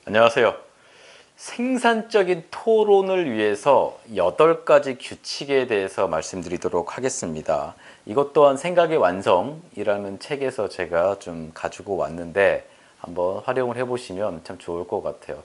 안녕하세요. 생산적인 토론을 위해서 8가지 규칙에 대해서 말씀드리도록 하겠습니다. 이것 또한 생각의 완성이라는 책에서 제가 좀 가지고 왔는데 한번 활용을 해보시면 참 좋을 것 같아요.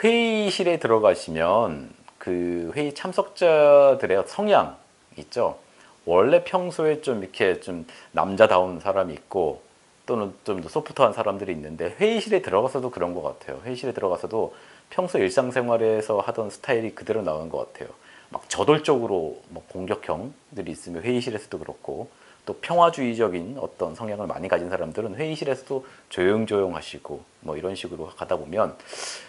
회의실에 들어가시면 그 회의 참석자들의 성향 있죠. 원래 평소에 좀 이렇게 좀 남자다운 사람이 있고 또는 좀 더 소프트한 사람들이 있는데 회의실에 들어가서도 그런 것 같아요. 회의실에 들어가서도 평소 일상생활에서 하던 스타일이 그대로 나오는 것 같아요. 막 저돌적으로 뭐 공격형들이 있으면 회의실에서도 그렇고, 또 평화주의적인 어떤 성향을 많이 가진 사람들은 회의실에서도 조용조용하시고 뭐 이런 식으로 가다 보면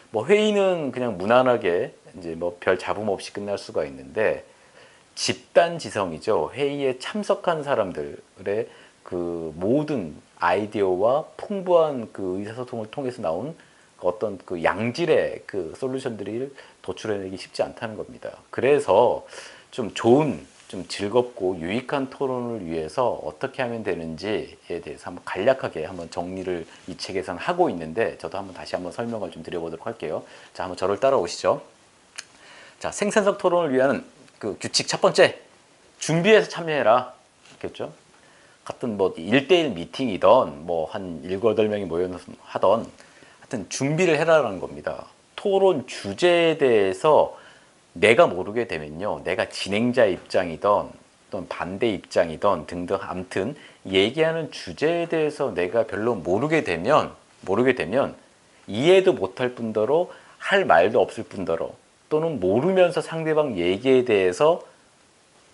뭐 회의는 그냥 무난하게 이제 뭐 별 잡음 없이 끝날 수가 있는데, 집단 지성이죠. 회의에 참석한 사람들의 그 모든 아이디어와 풍부한 그 의사소통을 통해서 나온 어떤 그 양질의 그 솔루션들을 도출해내기 쉽지 않다는 겁니다. 그래서 좀 좋은, 좀 즐겁고 유익한 토론을 위해서 어떻게 하면 되는지에 대해서 한번 간략하게 한번 정리를 이 책에서는 하고 있는데, 저도 한번 다시 한번 설명을 좀 드려보도록 할게요. 자, 한번 저를 따라오시죠. 자, 생산적 토론을 위한 그 규칙 첫 번째, 준비해서 참여해라. 겠죠? 같은 뭐 1대1 미팅이던 뭐 한 7, 8명이 모여서 하던 하여튼 준비를 해라라는 겁니다. 토론 주제에 대해서 내가 모르게 되면요, 내가 진행자 입장이던 또는 반대 입장이던 등등, 아무튼 얘기하는 주제에 대해서 내가 별로 모르게 되면 이해도 못할 뿐더러 할 말도 없을 뿐더러, 또는 모르면서 상대방 얘기에 대해서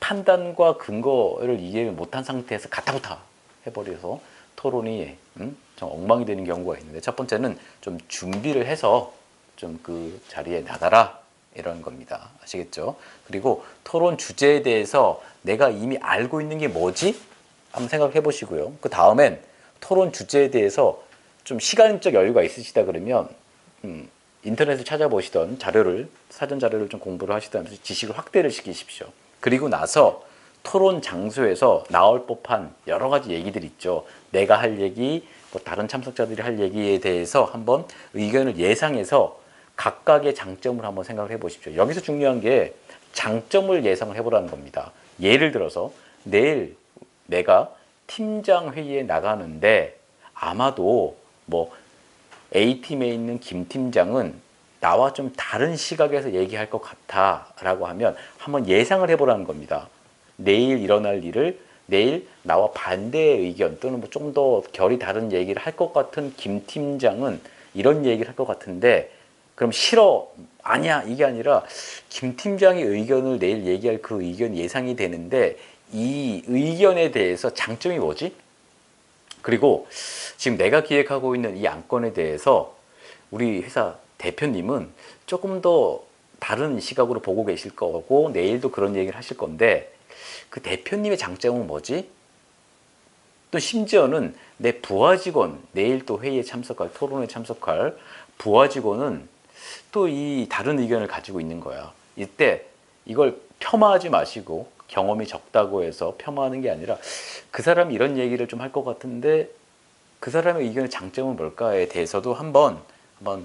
판단과 근거를 이해를 못한 상태에서 가타부타 해버려서 토론이 좀 엉망이 되는 경우가 있는데, 첫 번째는 좀 준비를 해서 좀 그 자리에 나가라 이런 겁니다. 아시겠죠? 그리고 토론 주제에 대해서 내가 이미 알고 있는 게 뭐지? 한번 생각해 보시고요. 그 다음엔 토론 주제에 대해서 좀 시간적 여유가 있으시다 그러면 인터넷을 찾아보시던 자료를, 사전 자료를 좀 공부를 하시다면서 지식을 확대를 시키십시오. 그리고 나서 토론 장소에서 나올 법한 여러 가지 얘기들 있죠. 내가 할 얘기, 뭐 다른 참석자들이 할 얘기에 대해서 한번 의견을 예상해서 각각의 장점을 한번 생각을 해보십시오. 여기서 중요한 게 장점을 예상을 해보라는 겁니다. 예를 들어서 내일 내가 팀장 회의에 나가는데 아마도 뭐 A팀에 있는 김 팀장은 나와 좀 다른 시각에서 얘기할 것 같아 라고 하면 한번 예상을 해보라는 겁니다. 내일 일어날 일을 내일 나와 반대의 의견 또는 뭐 좀 더 결이 다른 얘기를 할 것 같은 김 팀장은 이런 얘기를 할 것 같은데, 그럼 싫어, 아니야, 이게 아니라 김 팀장의 의견을 내일 얘기할 그 의견 예상이 되는데 이 의견에 대해서 장점이 뭐지? 그리고 지금 내가 기획하고 있는 이 안건에 대해서 우리 회사 대표님은 조금 더 다른 시각으로 보고 계실 거고 내일도 그런 얘기를 하실 건데, 그 대표님의 장점은 뭐지? 또 심지어는 내 부하 직원, 내일 또 회의에 참석할, 토론에 참석할 부하 직원은 또 이 다른 의견을 가지고 있는 거야. 이때 이걸 폄하하지 마시고, 경험이 적다고 해서 폄하하는 게 아니라 그 사람이 이런 얘기를 좀 할 것 같은데 그 사람의 의견의 장점은 뭘까에 대해서도 한번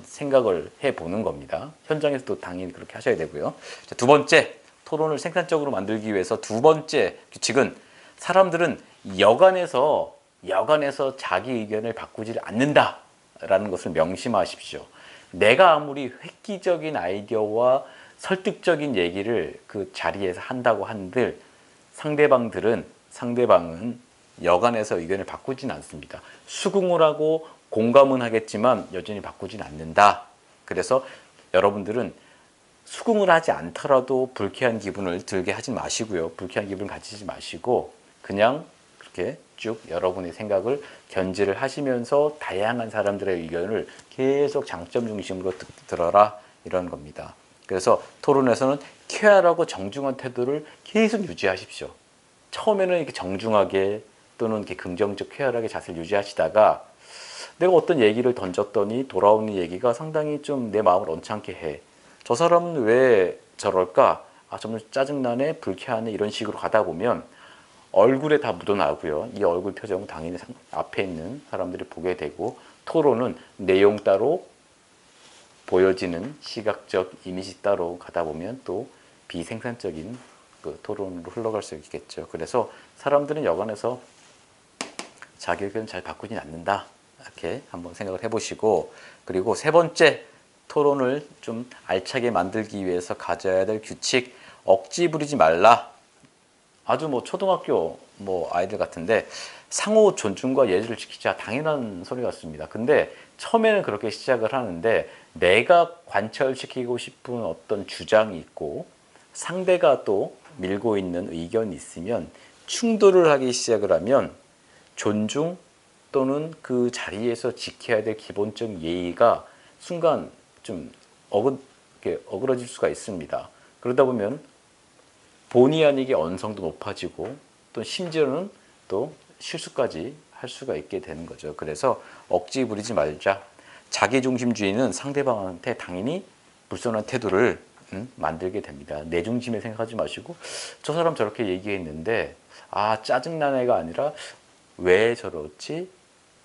생각을 해보는 겁니다. 현장에서도 당연히 그렇게 하셔야 되고요. 자, 두 번째, 토론을 생산적으로 만들기 위해서 두 번째 규칙은, 사람들은 여간에서 자기 의견을 바꾸지 않는다라는 것을 명심하십시오. 내가 아무리 획기적인 아이디어와 설득적인 얘기를 그 자리에서 한다고 한들 상대방은 여간에서 의견을 바꾸진 않습니다. 수긍을 하고 공감은 하겠지만 여전히 바꾸진 않는다. 그래서 여러분들은 수긍을 하지 않더라도 불쾌한 기분을 들게 하지 마시고요. 불쾌한 기분을 가지지 마시고 그냥 그렇게 쭉 여러분의 생각을 견지를 하시면서 다양한 사람들의 의견을 계속 장점 중심으로 들어라, 이런 겁니다. 그래서 토론에서는 쾌활하고 정중한 태도를 계속 유지하십시오. 처음에는 이렇게 정중하게 또는 이렇게 긍정적 쾌활하게 자세를 유지하시다가 내가 어떤 얘기를 던졌더니 돌아오는 얘기가 상당히 좀 내 마음을 언짢게 해. 저 사람은 왜 저럴까? 아, 좀 짜증나네, 불쾌하네, 이런 식으로 가다 보면 얼굴에 다 묻어나고요. 이 얼굴 표정은 당연히 앞에 있는 사람들이 보게 되고, 토론은 내용 따로 보여지는 시각적 이미지 따로 가다 보면 또 비생산적인 그 토론으로 흘러갈 수 있겠죠. 그래서 사람들은 여간해서 자기 의견 잘 바꾸진 않는다. 이렇게 한번 생각을 해보시고, 그리고 세 번째, 토론을 좀 알차게 만들기 위해서 가져야 될 규칙, 억지 부리지 말라. 아주 뭐 초등학교 뭐 아이들 같은데 상호 존중과 예의를 지키자, 당연한 소리 같습니다. 근데 처음에는 그렇게 시작을 하는데 내가 관철시키고 싶은 어떤 주장이 있고 상대가 또 밀고 있는 의견이 있으면 충돌을 하기 시작을 하면 존중 또는 그 자리에서 지켜야 될 기본적 예의가 순간 좀 어그러질 수가 있습니다. 그러다 보면 본의 아니게 언성도 높아지고 또 심지어는 또 실수까지 할 수가 있게 되는 거죠. 그래서 억지 부리지 말자. 자기중심주의는 상대방한테 당연히 불손한 태도를 만들게 됩니다. 내 중심에 생각하지 마시고 저 사람 저렇게 얘기했는데 짜증난 애가 아니라 왜 저렇지?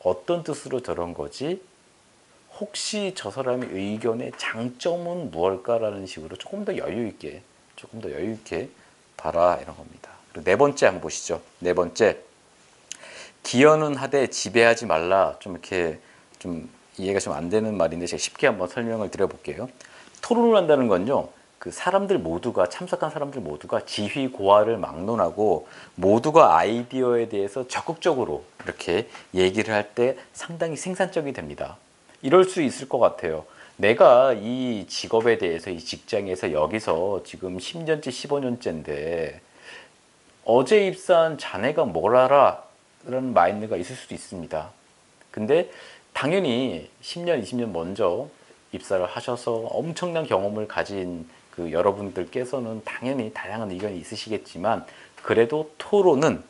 어떤 뜻으로 저런 거지? 혹시 저 사람의 의견의 장점은 무엇일까라는 식으로 조금 더 여유 있게 봐라, 이런 겁니다. 그리고 네 번째 한번 보시죠. 네 번째, 기여는 하되 지배하지 말라. 좀 이렇게 좀 이해가 좀 안 되는 말인데 제가 쉽게 한번 설명을 드려볼게요. 토론을 한다는 건요, 그 사람들 모두가, 참석한 사람들 모두가 지휘 고하를 막론하고 모두가 아이디어에 대해서 적극적으로 이렇게 얘기를 할 때 상당히 생산적이 됩니다. 이럴 수 있을 것 같아요. 내가 이 직업에 대해서, 이 직장에서 여기서 지금 10년째 15년째인데 어제 입사한 자네가 뭘 알아? 라는 마인드가 있을 수도 있습니다. 근데 당연히 10년 20년 먼저 입사를 하셔서 엄청난 경험을 가진 그 여러분들께서는 당연히 다양한 의견이 있으시겠지만, 그래도 토론은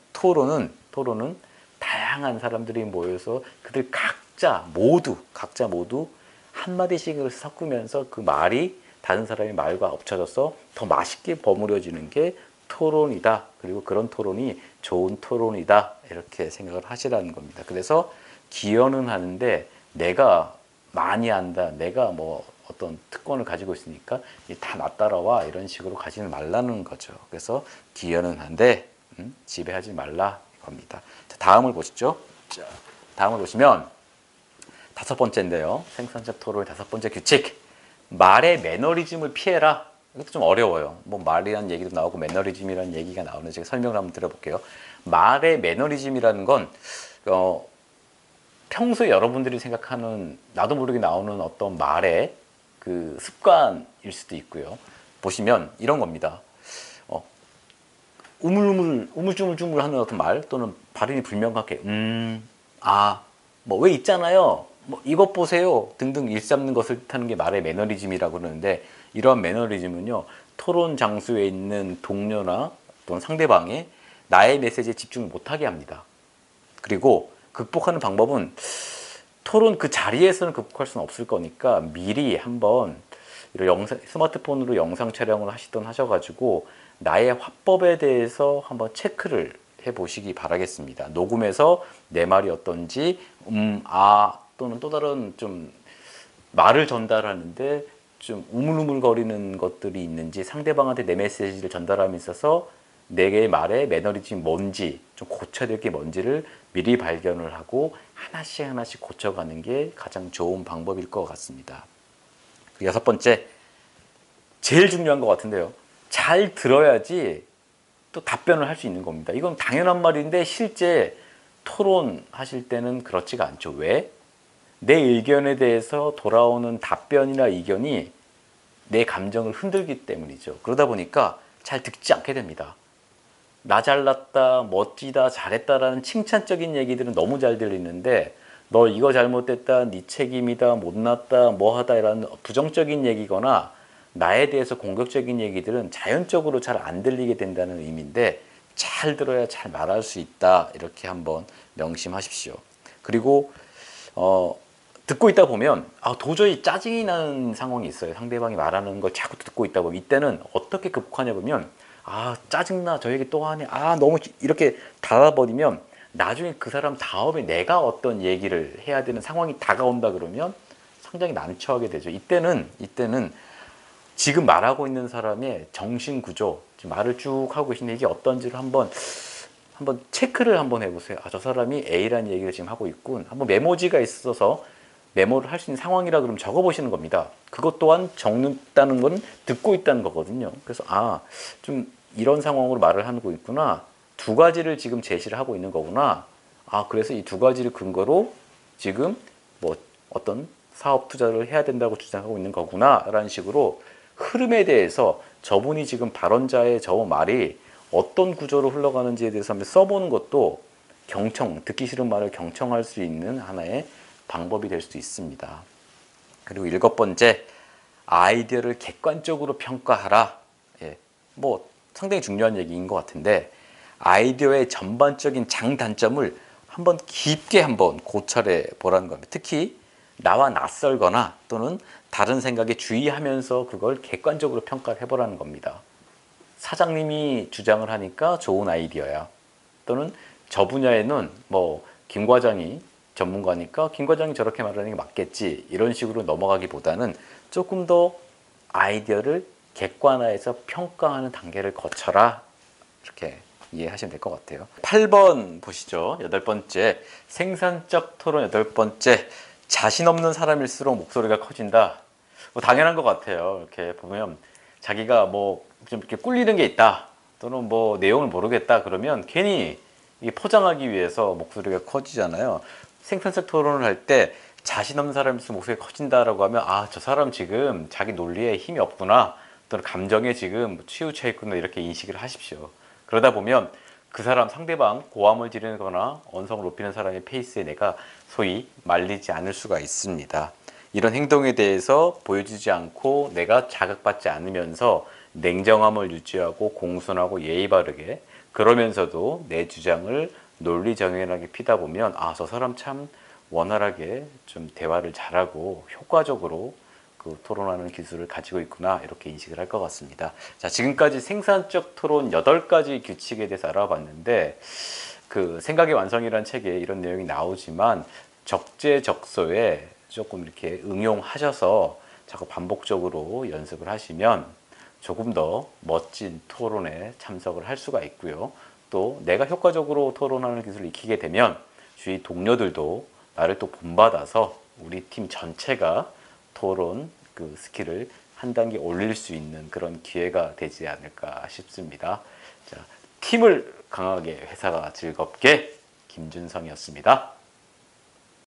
다양한 사람들이 모여서 그들 각자 모두 한마디씩을 섞으면서 그 말이 다른 사람의 말과 엎쳐져서 더 맛있게 버무려지는 게 토론이다. 그리고 그런 토론이 좋은 토론이다. 이렇게 생각을 하시라는 겁니다. 그래서 기여는 하는데 내가 많이 안다, 내가 뭐 어떤 특권을 가지고 있으니까 다 나 따라와, 이런 식으로 가지는 말라는 거죠. 그래서 기여는 한데 지배하지 말라 이겁니다. 자, 다음을 보시죠. 자, 다음을 보시면 다섯 번째인데요. 생산적 토론의 다섯 번째 규칙. 말의 매너리즘을 피해라. 이것도 좀 어려워요. 뭐 말이라는 얘기도 나오고 매너리즘이라는 얘기가 나오는데 제가 설명을 한번 드려볼게요. 말의 매너리즘이라는 건 평소에 여러분들이 생각하는 나도 모르게 나오는 어떤 말의 그 습관일 수도 있고요. 보시면 이런 겁니다. 우물쭈물쭈물 하는 어떤 말, 또는 발음이 불명확해. 뭐 왜 있잖아요. 뭐 이것 보세요. 등등 일삼는 것을 뜻하는 게 말의 매너리즘이라고 그러는데, 이러한 매너리즘은요, 토론 장소에 있는 동료나 또는 상대방의 나의 메시지에 집중을 못하게 합니다. 그리고 극복하는 방법은, 토론 그 자리에서는 극복할 수는 없을 거니까 미리 한번 스마트폰으로 영상 촬영을 하셔가지고 나의 화법에 대해서 한번 체크를 해보시기 바라겠습니다. 녹음해서 내 말이 어떤지, 또는 또 다른 좀 말을 전달하는데 좀 우물우물거리는 것들이 있는지, 상대방한테 내 메시지를 전달함에 있어서 내 말의 매너리즘이 뭔지, 좀 고쳐야 될 게 뭔지를 미리 발견을 하고 하나씩 고쳐가는 게 가장 좋은 방법일 것 같습니다. 여섯 번째, 제일 중요한 것 같은데요. 잘 들어야지 또 답변을 할 수 있는 겁니다. 이건 당연한 말인데 실제 토론하실 때는 그렇지가 않죠. 왜? 내 의견에 대해서 돌아오는 답변이나 의견이 내 감정을 흔들기 때문이죠. 그러다 보니까 잘 듣지 않게 됩니다. 나 잘났다, 멋지다, 잘했다라는 칭찬적인 얘기들은 너무 잘 들리는데, 너 이거 잘못됐다, 네 책임이다, 못났다, 뭐하다, 이런 부정적인 얘기거나 나에 대해서 공격적인 얘기들은 자연적으로 잘 안 들리게 된다는 의미인데, 잘 들어야 잘 말할 수 있다. 이렇게 한번 명심하십시오. 그리고 듣고 있다 보면 도저히 짜증이 나는 상황이 있어요. 상대방이 말하는 걸 자꾸 듣고 있다 보면 이때는 어떻게 극복하냐 보면, 짜증나, 저 얘기 또 하네, 너무 이렇게 닫아버리면 나중에 그 사람 다음에 내가 어떤 얘기를 해야 되는 상황이 다가온다 그러면 상당히 난처하게 되죠. 이때는 지금 말하고 있는 사람의 정신 구조, 지금 말을 쭉 하고 계신데 이게 어떤지를 한번 체크를 한번 해보세요. 아, 저 사람이 A라는 얘기를 지금 하고 있군. 한번 메모지가 있어서 메모를 할 수 있는 상황이라 그러면 적어보시는 겁니다. 그것 또한 적는다는 건 듣고 있다는 거거든요. 그래서 아, 좀 이런 상황으로 말을 하고 있구나. 두 가지를 지금 제시를 하고 있는 거구나. 아, 그래서 이 두 가지를 근거로 지금 뭐 어떤 사업 투자를 해야 된다고 주장하고 있는 거구나 라는 식으로 흐름에 대해서 저분이 지금 발언자의 저 말이 어떤 구조로 흘러가는지에 대해서 한번 써보는 것도 듣기 싫은 말을 경청할 수 있는 하나의 방법이 될 수 있습니다. 그리고 7번째, 아이디어를 객관적으로 평가하라. 예, 뭐 상당히 중요한 얘기인 것 같은데 아이디어의 전반적인 장단점을 한번 깊게 한번 고찰해 보라는 겁니다. 특히 나와 낯설거나 또는 다른 생각에 주의하면서 그걸 객관적으로 평가를 해보라는 겁니다. 사장님이 주장을 하니까 좋은 아이디어야. 또는 저 분야에는 뭐 김 과장이 전문가니까 김 과장이 저렇게 말하는 게 맞겠지. 이런 식으로 넘어가기보다는 조금 더 아이디어를 객관화해서 평가하는 단계를 거쳐라. 이렇게 이해하시면 될 것 같아요. 8번 보시죠. 8번째, 생산적 토론 8번째, 자신 없는 사람일수록 목소리가 커진다. 뭐 당연한 것 같아요. 이렇게 보면 자기가 뭐 좀 이렇게 꿀리는 게 있다 또는 뭐 내용을 모르겠다 그러면 괜히 포장하기 위해서 목소리가 커지잖아요. 생산적 토론을 할 때 자신 없는 사람일수록 목소리가 커진다라고 하면 아, 저 사람 지금 자기 논리에 힘이 없구나 또는 감정에 지금 치우쳐 있구나 이렇게 인식을 하십시오. 그러다 보면 그 사람 상대방 고함을 지르거나 언성을 높이는 사람의 페이스에 내가 소위 말리지 않을 수가 있습니다. 이런 행동에 대해서 보여주지 않고 내가 자극받지 않으면서 냉정함을 유지하고 공손하고 예의 바르게 그러면서도 내 주장을 논리정연하게 피다 보면 아, 저 사람 참 원활하게 좀 대화를 잘하고 효과적으로 그 토론하는 기술을 가지고 있구나 이렇게 인식을 할 것 같습니다. 자, 지금까지 생산적 토론 8가지 규칙에 대해서 알아봤는데 그 생각의 완성이라는 책에 이런 내용이 나오지만 적재적소에 조금 이렇게 응용하셔서 자꾸 반복적으로 연습을 하시면 조금 더 멋진 토론에 참석을 할 수가 있고요. 또 내가 효과적으로 토론하는 기술을 익히게 되면 주위 동료들도 나를 또 본받아서 우리 팀 전체가 토론 그 스킬을 한 단계 올릴 수 있는 그런 기회가 되지 않을까 싶습니다. 자, 팀을 강하게 회사가 즐겁게 김준성이었습니다.